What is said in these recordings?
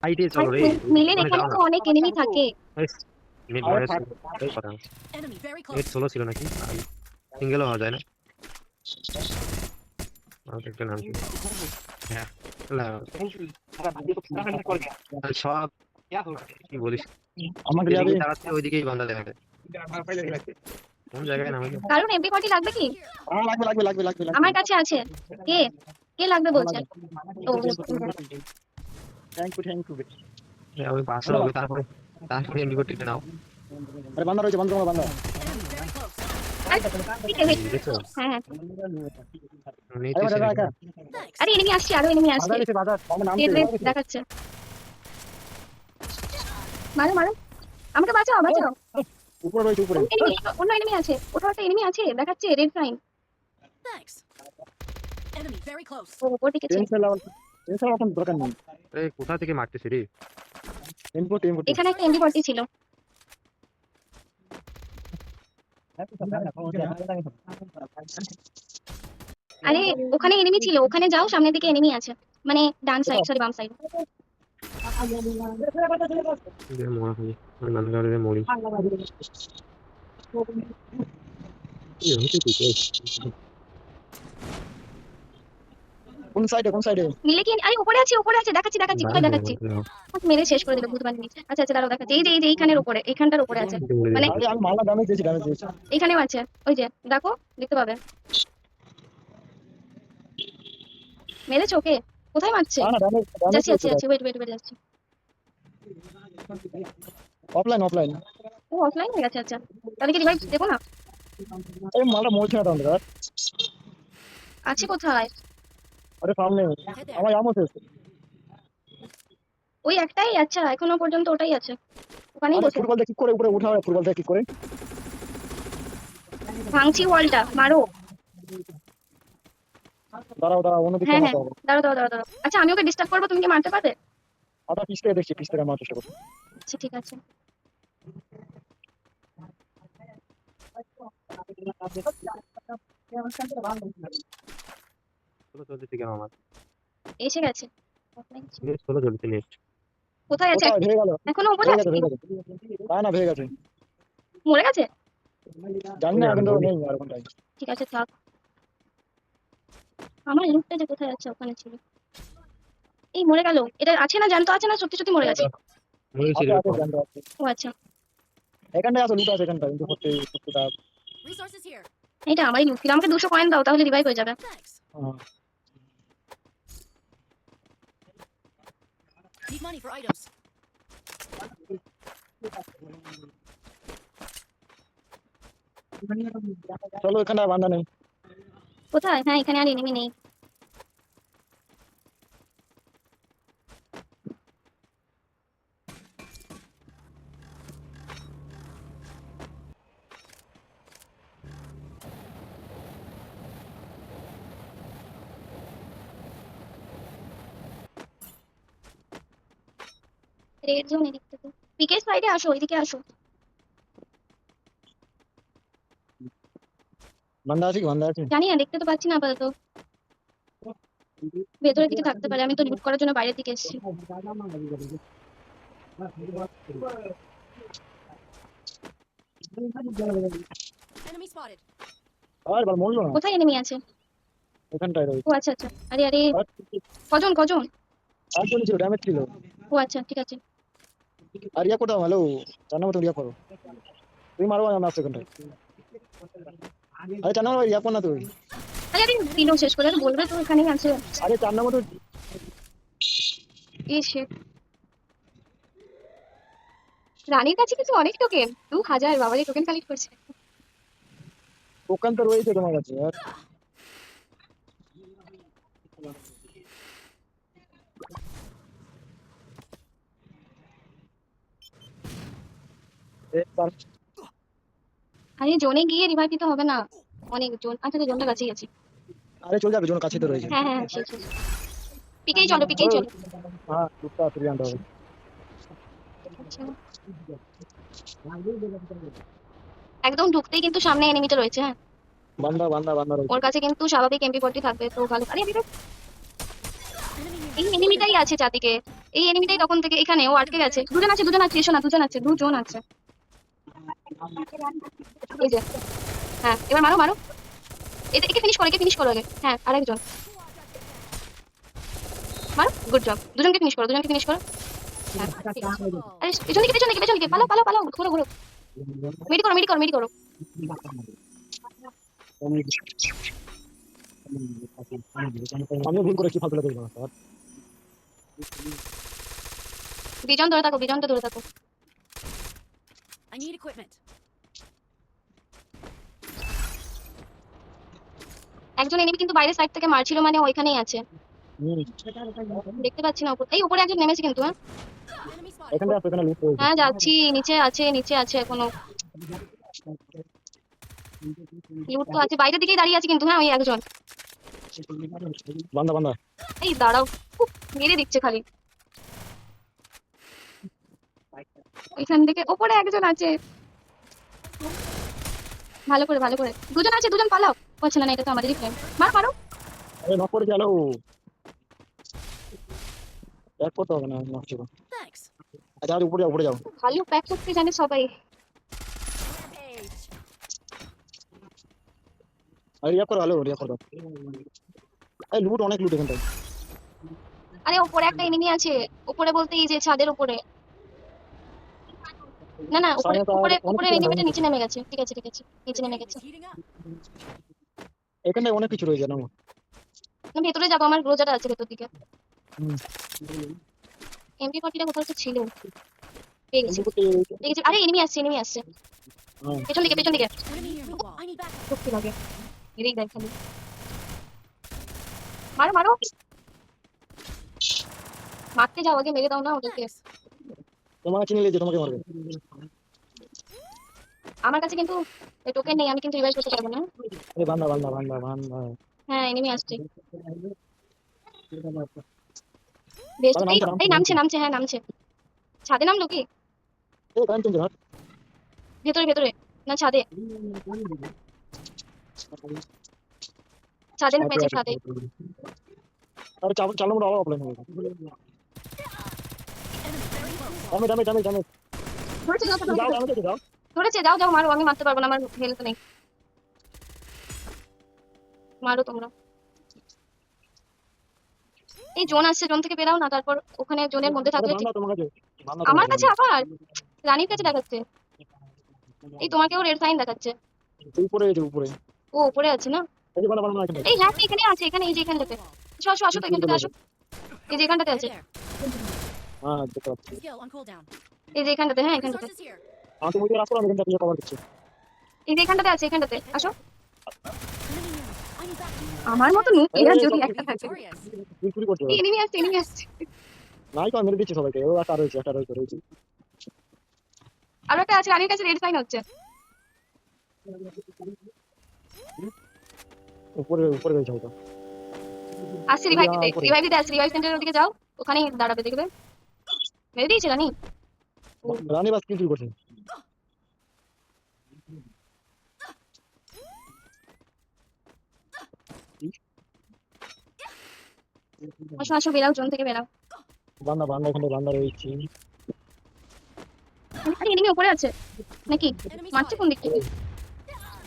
সাইডে আর চলো রে, মিলের ওখানে এখানে যাও তো না। অনেক এনিমি থাকে। মিড মাইনাস এই কথা, মিড সোলো ছিল নাকি? সিঙ্গেলও হওয়া যায় না। আমার একটা নাম কি? হ্যাঁ না, সব কি বলিস, আমাকে যেদিকে যাবে দাঁড়াচ্ছে ওইদিকেই বান্দা দেখা যায়। কোন জায়গায় নামাই? কারণ এমপি40 লাগবে কি? লাগবে লাগবে লাগবে লাগবে লাগবে আমার কাছে আছে। কে কে লাগবে বলছেন? ও থ্যাংক ইউ আমি পাশে হবে, তারপরে তারপরে এমনি করতে নাও। আরে বান্দা রয়েছে বান্দা বান্দা ঠিক আছে। দেখছো হ্যাঁ হ্যাঁ। আরে বান্দা একা আরে এনিমি আসছে, আরো এনিমি আসছে। বাজার এসে বাজার আমার নাম রেড রেড দেখাচ্ছে। মারো মারো, আমাকে বাঁচাও বাঁচাও। উপরে রয়েছে উপরে এনিমি, অন্য এনিমি আছে, ওঠাও একটা এনিমি আছে দেখাচ্ছে রেড সাইন। ও ওপর দিকে ছিল। টেনশন এখন দরকার নেই আরে কোথা থেকে মারতেছে রে? ইনপুট এখানে একটা এমপি40 ছিল। আরে ওখানে এনিমি ছিল, ওখানে যাও, সামনের দিকে এনিমি আছে, মানে ডান সাইড, সরি বাম সাইড। মরা হয়ে আমি নান্দগাড়িতে মরি। কি হচ্ছে কি? কোন সাইডে মিলে কি? আরে উপরে আছে দেখাচ্ছি দেখাচ্ছি, কোথায় দেখাচ্ছি? আমাকে মেরে শেষ করে দিল ভূত বানিয়ে। আচ্ছা আচ্ছা দাঁড়াও দেখাচ্ছি, এই যে এইখানের উপরে, এইখানটার উপরে আছে, মানে আরে আমি মালা ড্যামেজ দিয়েছি এইখানেও আছে, ওই যে দেখো, দেখতে পাবে। মেরেছো ওকে? কোথায় মারছে? না ড্যামেজ যাচ্ছি যাচ্ছি যাচ্ছি, ওয়েট ওয়েট ওয়েট যাচ্ছি। অফলাইন ও অফলাইন হয়ে গেছে, আচ্ছা তাহলে কি রিভাইভ দেবো না? এই মালটা মরছে না তাহলে আছে কোথায়? আরে সামনে আমার আমো শেষ ওই একটাই, আচ্ছা এখনো পর্যন্ত ওটাই আছে, ওখানেই আরে বসে ফুটবল দিয়ে কি করে উপরে উঠা হয় ফুটবল দিয়ে কি করে ভাঙছি ওয়ালটা, মারো। দাঁড়াও অন্যদিকে হ্যাঁ হ্যাঁ, মারতে হবে দাঁড়াও। আচ্ছা আমি ওকে ডিস্টার্ব করবো, তুমি কি মারতে পারবে? আচ্ছা পিস থেকে মারার চেষ্টা করছি আচ্ছা ঠিক আছে। ষোলো চলতেছে কেন আমার? এসে গেছে। নেট ষোলো চলছে নেট। কোথায় আছে? কোথায় ভেঙে গেল এখনো উপরে আছে কি? না ভেঙে গেছে মরে গেছে? জানি না কিন্তু নেই আর কোনটাই ঠিক আছে থাক। আমার লুকটা যে কোথায় আছে, ওখানে ছিল। এই মরে গেল, এটা আছে না, জানতো আছে না, সত্যি সত্যি মরে গেছে। মরেছিল আছে জানতে পারছি ও আচ্ছা, এখানটায় আছে লুট আছে এখানটায় কিন্তু সত্যি এটা আমারই লুক ছিল। আমাকে 200 কয়েন দাও, তাহলে রিভাইভ হয়ে যাবে। চলো এখানে বান্দা নেই কোথায়? হ্যাঁ এখানে আর এনিমি নেই। রেড জোন এদিক থেকে, পিকের সাইডে আসো, এদিকে আসো। বান্দা আছে জানি না, দেখতে তো পাচ্ছি না আপাতত, ভেতরের দিকে থাকতে পারে। আমি তো লুট করার জন্য বাইরের দিকে এসেছি। আর বল মরলো না কোথায় এনিমি আছে? এখানটায় ও রয়েছে আচ্ছা আচ্ছা, আরে আরে, কজন কজন? আর জন ছিল ড্যামেজ ছিল ও আচ্ছা ঠিক আছে। আর ইয়া কোথাও হ্যালো জানা মতো ইয়া করো তুমি মারো আমি আসছি এখানটায় আরে জানা ইয়া কর না তুই আরে আরে দিলো শেষ করে, আরে বলবে তো এখানেই আছে। আরে জানা মতো এই শিট, রানীর কাছে কিছু অনেক টোকেন, 2000 বাবারে টোকেন কালেক্ট করছে। দোকান তো রয়েছে তোমার কাছে আর আরে জোনে গিয়ে রিভাইভ দিতে হবে না, অনেক জোন। আচ্ছা জোনটা কাছেই আছে। আরে চলে যাবে জন কাছে তো রয়েছে হ্যাঁ হ্যাঁ শেষ শেষ। পিকেই চলো পিকেই চলো। হ্যাঁ দুটো ফ্রি আনতে হবে আচ্ছা, একদম ঢুকতেই কিন্তু সামনে এনিমিটা রয়েছে। হ্যাঁ বান্দা রয়েছে ওর কাছে কিন্তু স্বাভাবিক এমপি40 থাকবে, তো ভালো। আরে এদিকে এই এনিমিটাই আছে চারদিকে, এই এনিমিটাই তখন থেকে এখানে ও আটকে গেছে। দুজন আছে, দুজন আছে, এসো না, দুজন আছে, দুজন আছে। এই যে, হ্যাঁ এবার মারো মারো, একে ফিনিশ করো, একে ফিনিশ করো আগে। হ্যাঁ আরেকজন মারো, গুড জব, দুজনকে ফিনিশ করো, দুজনকে ফিনিশ করো। হ্যাঁ ঠিক আছে। আরে পেছন দিকে, পেছন দিকে, পেছন দিকে, পালাও পালাও পালাও, ঘুরো ঘুরো, মেডি করো, মেডি করো, মেডি করো। আমি ভুল করেছি, ফালতু লাগে না স্যার। বিজন ধরে থাকো, বিজনটা ধরে থাকো। I need equipment. একজন এনিমি কিন্তু বাইরের সাইড থেকে মারছিল, মানে ওইখানেই আছে, হুম, দেখতে পাচ্ছি না। এই উপরে একজন নেমেছে কিন্তু। হ্যাঁ Enemy spotted. এখানে আসো, এখানে লুট হয়েছে। হ্যাঁ যাচ্ছি, নিচে আছে, নিচে আছে এখনো, লুট তো আছে, বাইরের দিকেই দাঁড়িয়ে আছে কিন্তু। হ্যাঁ ওই একজন, বান্দা বান্দা। এই দাঁড়াও, খুব মেরে দিচ্ছে খালি। ওইখান থেকে ওপরে একজন আছে, ভালো করে ভালো করে, দুজন আছে, দুজন পালাও। বলছে না না, এটা তো আমাদেরই ফ্রেন্ড, মারো মারো। আরে নক করে গেল। এক করতে হবে না, নক ছিল। Thanks. আচ্ছা আর উপরে যাও, উপরে যাও। ভালো প্যাক করতে জানে সবাই। Rampage. আরে রিয়া করো, রিয়া করো। এই লুট, অনেক লুট এখানটায়। আরে ওপরে একটা এনিমি আছে, উপরে বলতে এই যে ছাদের উপরে। না না, উপরে উপরে উপরে এনিমিটা নিচে নেমে গেছে। ঠিক আছে ঠিক আছে, নিচে নেমে গেছে। Heating up. এখানটায় অনেক কিছু রয়েছে না। আমি ভেতরে যাবো, আমার রোজাটা আছে ভেতর দিকে। হুম। MP40টা কোথাও তো ছিল, পেয়ে গেছি, কিন্তু পেয়ে গেছি। আরে এনিমি আসছে, এনিমি আসছে হ্যাঁ, পেছন দিকে, পেছন দিকে। Enemy near the wall. I need backup. শক্তি লাগে, মেরেই দেয় খালি। মারো মারো, মারতে যাও আগে, মেরে দাও না ওদেরকে। Thanks. তোমাকে চিনে নিয়েছে, তোমাকে মারবে। আমার কাছে কিন্তু টোকেন নেই, আমি কিন্তু রিভাইভ করতে পারবো না। আরে বান্দা বান্দা বান্দা বান্দা। হ্যাঁ এনিমি আসছে, বেশ। এই নামছে নামছে, হ্যাঁ নামছে। ছাদে নামলো কি? এই গান তুমি হাট। ভেতরে ভেতরে না ছাদে, ছাদে নেমেছে, ছাদে। আরে চালু চালু মোড় আবার অফলাইন হয়ে গেছে। Enemy very close. দামে দামে দামে দামে। ধরেছে, যাও, যাও যাও, দামে যাও। ধরেছে, যাও যাও মারো, আমি মারতে পারবো না, আমার হেলথ নেই। মারো তোমরা। এই জোন আসছে, জোন থেকে বেরাও না, তারপর ওখানে জোনের মধ্যে আরে থাকলে ঠিক। বান্দা তোমার কাছে। বান্দা আমার কাছে আবার রানীর কাছে দেখাচ্ছে, এই তোমাকেও রেড সাইন দেখাচ্ছে। উপরে এই যে উপরে। ও উপরে আছে না? এই যে বান্দা বান্দা এখানে। এই হ্যাঁ এখানে আছে, এখানে, এই যে এখানটাতে। আসো আসো আসো, তো এখানটাতে আসো, এই যে এখানটাতে Right আছে, there. হ্যাঁ দেখতে পাচ্ছি। Skill on cooldown. এই যে এখানটাতে, হ্যাঁ এখানটাতে, Resources here. আমি তুমি রাস্তা আমি এখানটা দিয়ে কভার করছি। এই যে এখানটাতে আছে, এখানটাতে আসো। Enemy near. I need backup. আমার মতো নুক এরা যদি একটা থাকে। Victorious. তুই চুরি করছো। এনিমি আসছে, এনিমি আসছে। নাই তো আমি মেরে দিচ্ছি সবাইকে। ও একটা রয়েছে, একটা রয়েছে। আর একটা আছে, রানীর কাছে রেড সাইন হচ্ছে। উপরে উপরে রয়েছে হয়তো। আসছে রিভাইভ দিতে, রিভাইভ দিতে আসছে, রিভাইভ সেন্টারের দিকে যাও, ওখানেই দাঁড়াবে, দেখবে। মেরে দিয়েছে রানী। রানী বাস কি চুরি করছে? আসো আসো, বেরাও, জোন থেকে বেরাও। বান্দা বান্দা এখানে বান্দা রয়েছে। আরে এনিমি উপরে আছে নাকি? Enemy মারছে spotted. কোন দিক থেকে?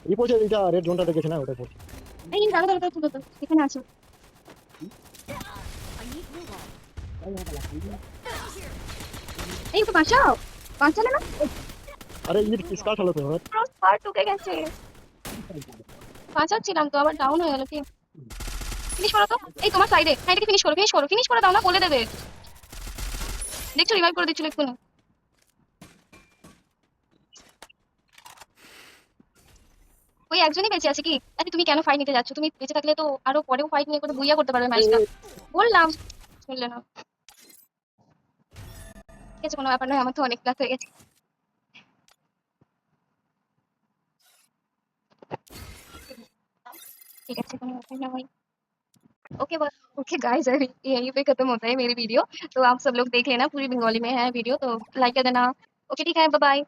এই পৌঁছে এইটা রেড জোনটা দেখেছে না ওটা পড়ছে। এই দাঁড়া দাঁড়া দাঁড়া, দাঁড়া, এখানে আছো। I need blue wall. এই তো বাঁচাও, বাঁচালে না? আরে ইট কিসকা চলো তো। ক্রস ফায়ার ঢুকে গেছে, বাঁচাচ্ছিলাম তো, আবার ডাউন হয়ে গেল কি? ফিনিশ করো তো, এই তোমার সাইডে, হ্যাঁ এটাকে ফিনিশ করো, ফিনিশ করো, ফিনিশ করে দাও না, বলে দেবে। দেখছো রিভাইভ করে দিচ্ছিল এক্ষুনি। ওই একজনই বেঁচে আছে কি? আরে তুমি কেন ফাইট নিতে যাচ্ছ? তুমি বেঁচে থাকলে তো আরো পরেও ফাইট নিয়ে করে বুইয়া করতে পারবে ম্যাচটা। বললাম, শুনলে না। ঠিক আছে, কোনো ব্যাপার নয়, আমার তো অনেক ক্লাস হয়ে গেছে। ठीक है, কোনো ব্যাপার নয়। ओके ओके गाइस, अभी यहीं पे खत्म होता है मेरी वीडियो। तो आप सब लोग देख लेना, पूरी बंगाली में है वीडियो, तो लाइक कर देना। ओके ठीक है, बाय बाय।